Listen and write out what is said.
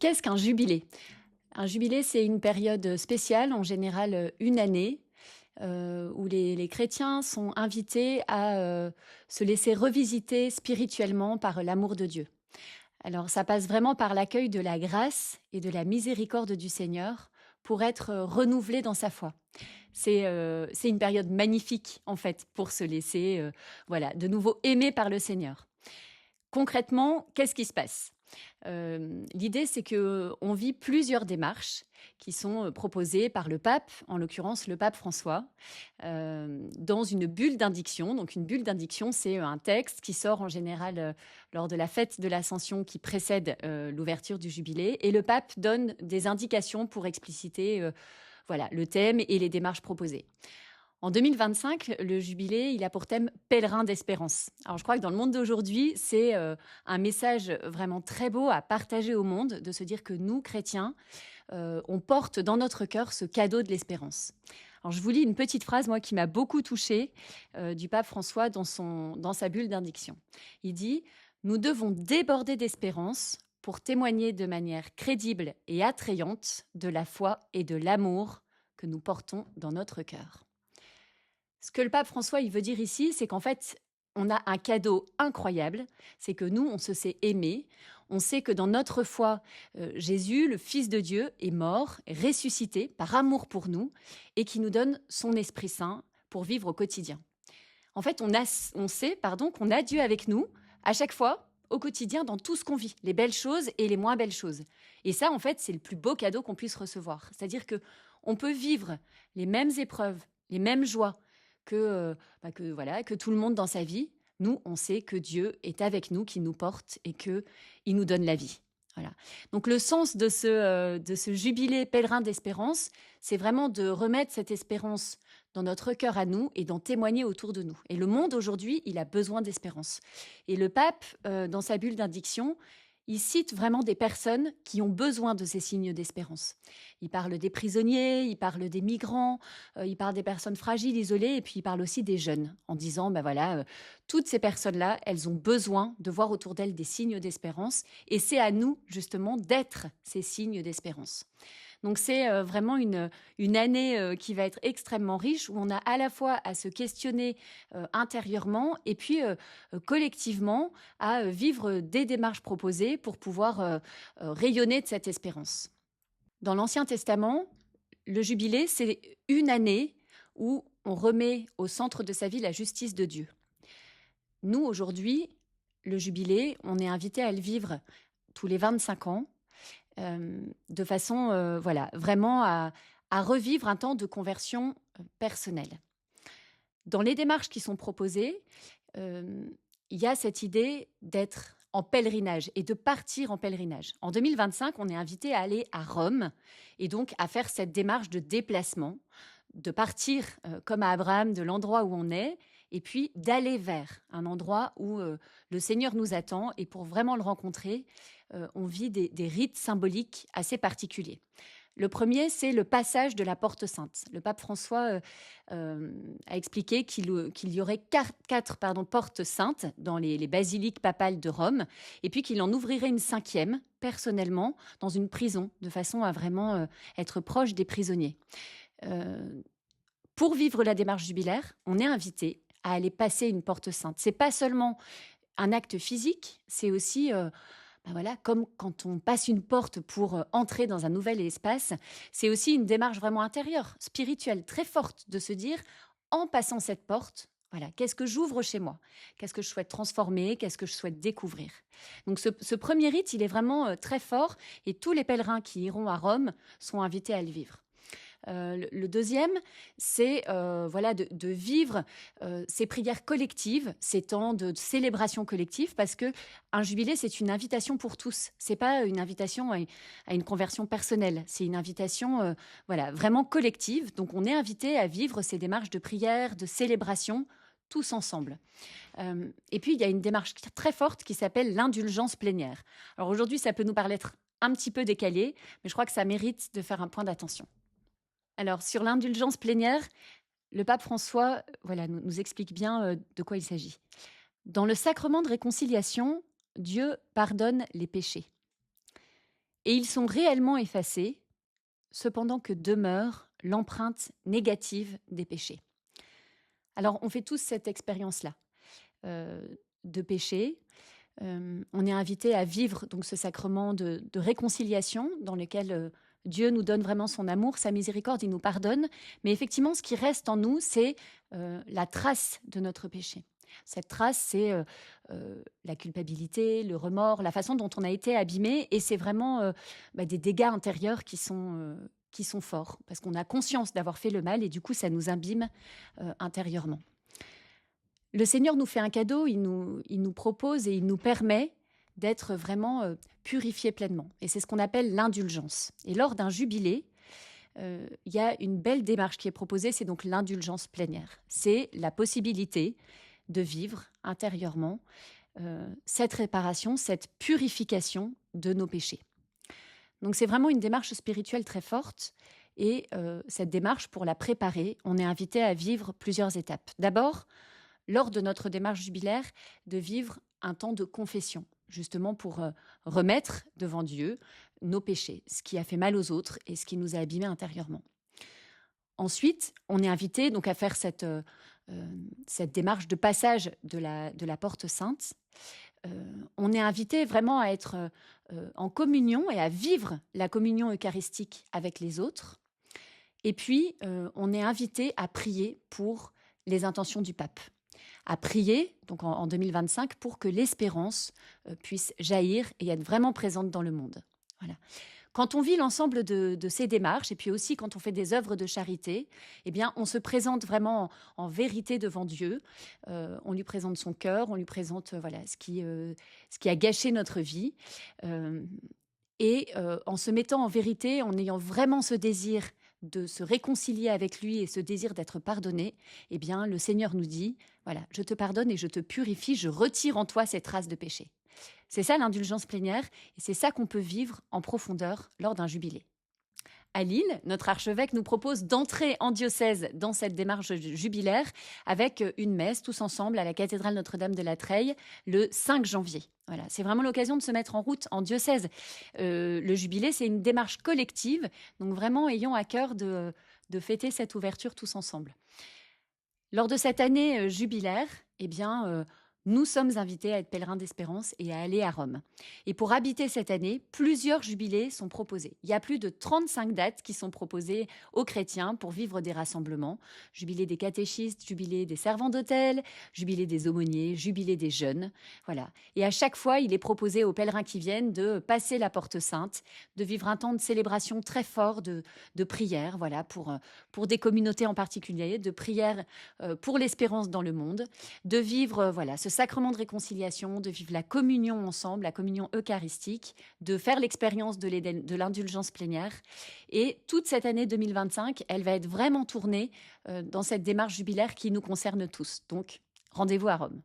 Qu'est-ce qu'un jubilé? Un jubilé, c'est une période spéciale, en général une année, où les chrétiens sont invités à se laisser revisiter spirituellement par l'amour de Dieu. Alors ça passe vraiment par l'accueil de la grâce et de la miséricorde du Seigneur pour être renouvelé dans sa foi. C'est une période magnifique en fait pour se laisser voilà, de nouveau aimer par le Seigneur. Concrètement, qu'est-ce qui se passe? L'idée, c'est que on vit plusieurs démarches qui sont, proposées par le pape, en l'occurrence le pape François, dans une bulle d'indiction. Donc une bulle d'indiction, c'est un texte qui sort en général, lors de la fête de l'Ascension qui précède, l'ouverture du jubilé et le pape donne des indications pour expliciter, voilà, le thème et les démarches proposées. En 2025, le jubilé, il a pour thème pèlerin d'espérance. Alors je crois que dans le monde d'aujourd'hui, c'est un message vraiment très beau à partager au monde, de se dire que nous, chrétiens, on porte dans notre cœur ce cadeau de l'espérance. Alors je vous lis une petite phrase, moi, qui m'a beaucoup touchée, du pape François dans sa bulle d'indiction. Il dit « Nous devons déborder d'espérance pour témoigner de manière crédible et attrayante de la foi et de l'amour que nous portons dans notre cœur. » Ce que le pape François il veut dire ici, c'est qu'en fait, on a un cadeau incroyable, c'est que nous, on se sait aimer, on sait que dans notre foi, Jésus, le Fils de Dieu, est mort, ressuscité par amour pour nous, et qui nous donne son Esprit Saint pour vivre au quotidien. En fait, on sait qu'on a Dieu avec nous à chaque fois, au quotidien, dans tout ce qu'on vit, les belles choses et les moins belles choses. Et ça, en fait, c'est le plus beau cadeau qu'on puisse recevoir. C'est-à-dire que on peut vivre les mêmes épreuves, les mêmes joies, que tout le monde dans sa vie, nous, on sait que Dieu est avec nous, qu'il nous porte et qu'il nous donne la vie. Voilà. Donc le sens de ce jubilé pèlerin d'espérance, c'est vraiment de remettre cette espérance dans notre cœur à nous et d'en témoigner autour de nous. Et le monde aujourd'hui, il a besoin d'espérance. Et le pape, dans sa bulle d'indiction, il cite vraiment des personnes qui ont besoin de ces signes d'espérance. Il parle des prisonniers, il parle des migrants, il parle des personnes fragiles, isolées, et puis il parle aussi des jeunes, en disant, toutes ces personnes-là, elles ont besoin de voir autour d'elles des signes d'espérance, et c'est à nous, justement, d'être ces signes d'espérance. Donc c'est vraiment une année qui va être extrêmement riche, où on a à la fois à se questionner intérieurement, et puis collectivement à vivre des démarches proposées pour pouvoir rayonner de cette espérance. Dans l'Ancien Testament, le jubilé, c'est une année où on remet au centre de sa vie la justice de Dieu. Nous, aujourd'hui, le jubilé, on est invité à le vivre tous les 25 ans, de façon, vraiment à revivre un temps de conversion personnelle. Dans les démarches qui sont proposées, il y a cette idée d'être en pèlerinage et de partir en pèlerinage. En 2025, on est invité à aller à Rome et donc à faire cette démarche de déplacement, de partir comme à Abraham de l'endroit où on est et puis d'aller vers un endroit où le Seigneur nous attend et pour vraiment le rencontrer, on vit des rites symboliques assez particuliers. Le premier, c'est le passage de la Porte Sainte. Le pape François a expliqué qu'il y aurait quatre portes saintes dans les basiliques papales de Rome, et puis qu'il en ouvrirait une cinquième, personnellement, dans une prison, de façon à vraiment être proche des prisonniers. Pour vivre la démarche jubilaire, on est invité à aller passer une porte sainte. C'est pas seulement un acte physique, c'est aussi comme quand on passe une porte pour entrer dans un nouvel espace, c'est aussi une démarche vraiment intérieure, spirituelle, très forte, de se dire, en passant cette porte, voilà, qu'est-ce que j'ouvre chez moi? Qu'est-ce que je souhaite transformer? Qu'est-ce que je souhaite découvrir? Donc ce premier rite, il est vraiment très fort et tous les pèlerins qui iront à Rome sont invités à le vivre. Le deuxième, c'est de vivre ces prières collectives, ces temps de célébration collective, parce que un jubilé, c'est une invitation pour tous. C'est pas une invitation à une conversion personnelle. C'est une invitation, vraiment collective. Donc, on est invité à vivre ces démarches de prière, de célébration, tous ensemble. Et puis, il y a une démarche très forte qui s'appelle l'indulgence plénière. Alors aujourd'hui, ça peut nous paraître un petit peu décalé, mais je crois que ça mérite de faire un point d'attention. Alors, sur l'indulgence plénière, le pape François nous explique bien de quoi il s'agit. Dans le sacrement de réconciliation, Dieu pardonne les péchés. et ils sont réellement effacés, cependant que demeure l'empreinte négative des péchés. Alors, on fait tous cette expérience-là, de péché. On est invité à vivre donc ce sacrement de réconciliation dans lequel Dieu nous donne vraiment son amour, sa miséricorde, il nous pardonne. Mais effectivement, ce qui reste en nous, c'est la trace de notre péché. Cette trace, c'est la culpabilité, le remords, la façon dont on a été abîmé. Et c'est vraiment des dégâts intérieurs qui sont forts, parce qu'on a conscience d'avoir fait le mal et du coup, ça nous abîme intérieurement. Le Seigneur nous fait un cadeau, il nous propose et il nous permet d'être vraiment purifiés pleinement. Et c'est ce qu'on appelle l'indulgence. Et lors d'un jubilé, il y a une belle démarche qui est proposée, c'est donc l'indulgence plénière. C'est la possibilité de vivre intérieurement cette réparation, cette purification de nos péchés. Donc c'est vraiment une démarche spirituelle très forte. Et cette démarche, pour la préparer, on est invité à vivre plusieurs étapes. D'abord, lors de notre démarche jubilaire, de vivre un temps de confession, justement pour remettre devant Dieu nos péchés, ce qui a fait mal aux autres et ce qui nous a abîmés intérieurement. Ensuite, on est invité donc à faire cette démarche de passage de la porte sainte. On est invité vraiment à être en communion et à vivre la communion eucharistique avec les autres. Et puis, on est invité à prier pour les intentions du pape, à prier donc en 2025 pour que l'espérance puisse jaillir et être vraiment présente dans le monde. Voilà. Quand on vit l'ensemble de ces démarches, et puis aussi quand on fait des œuvres de charité, eh bien, on se présente vraiment en vérité devant Dieu. On lui présente son cœur, on lui présente ce qui a gâché notre vie. En se mettant en vérité, en ayant vraiment ce désir de se réconcilier avec lui et ce désir d'être pardonné, eh bien, le Seigneur nous dit, voilà, je te pardonne et je te purifie, je retire en toi ces traces de péché. C'est ça l'indulgence plénière et c'est ça qu'on peut vivre en profondeur lors d'un jubilé. À Lille, notre archevêque nous propose d'entrer en diocèse dans cette démarche jubilaire avec une messe tous ensemble à la cathédrale Notre-Dame de la Treille le 5 janvier. Voilà, c'est vraiment l'occasion de se mettre en route en diocèse. Le jubilé, c'est une démarche collective, donc vraiment ayons à cœur de fêter cette ouverture tous ensemble. Lors de cette année jubilaire, eh bien, nous sommes invités à être pèlerins d'espérance et à aller à Rome. Et pour habiter cette année, plusieurs jubilés sont proposés. Il y a plus de 35 dates qui sont proposées aux chrétiens pour vivre des rassemblements. Jubilé des catéchistes, jubilé des servants d'hôtel, jubilé des aumôniers, jubilé des jeunes. Voilà. Et à chaque fois, il est proposé aux pèlerins qui viennent de passer la porte sainte, de vivre un temps de célébration très fort, de prière, voilà, pour des communautés en particulier, de prière pour l'espérance dans le monde, de vivre ce sacrement de réconciliation, de vivre la communion ensemble, la communion eucharistique, de faire l'expérience de l'indulgence plénière. Et toute cette année 2025, elle va être vraiment tournée dans cette démarche jubilaire qui nous concerne tous. Donc, rendez-vous à Rome.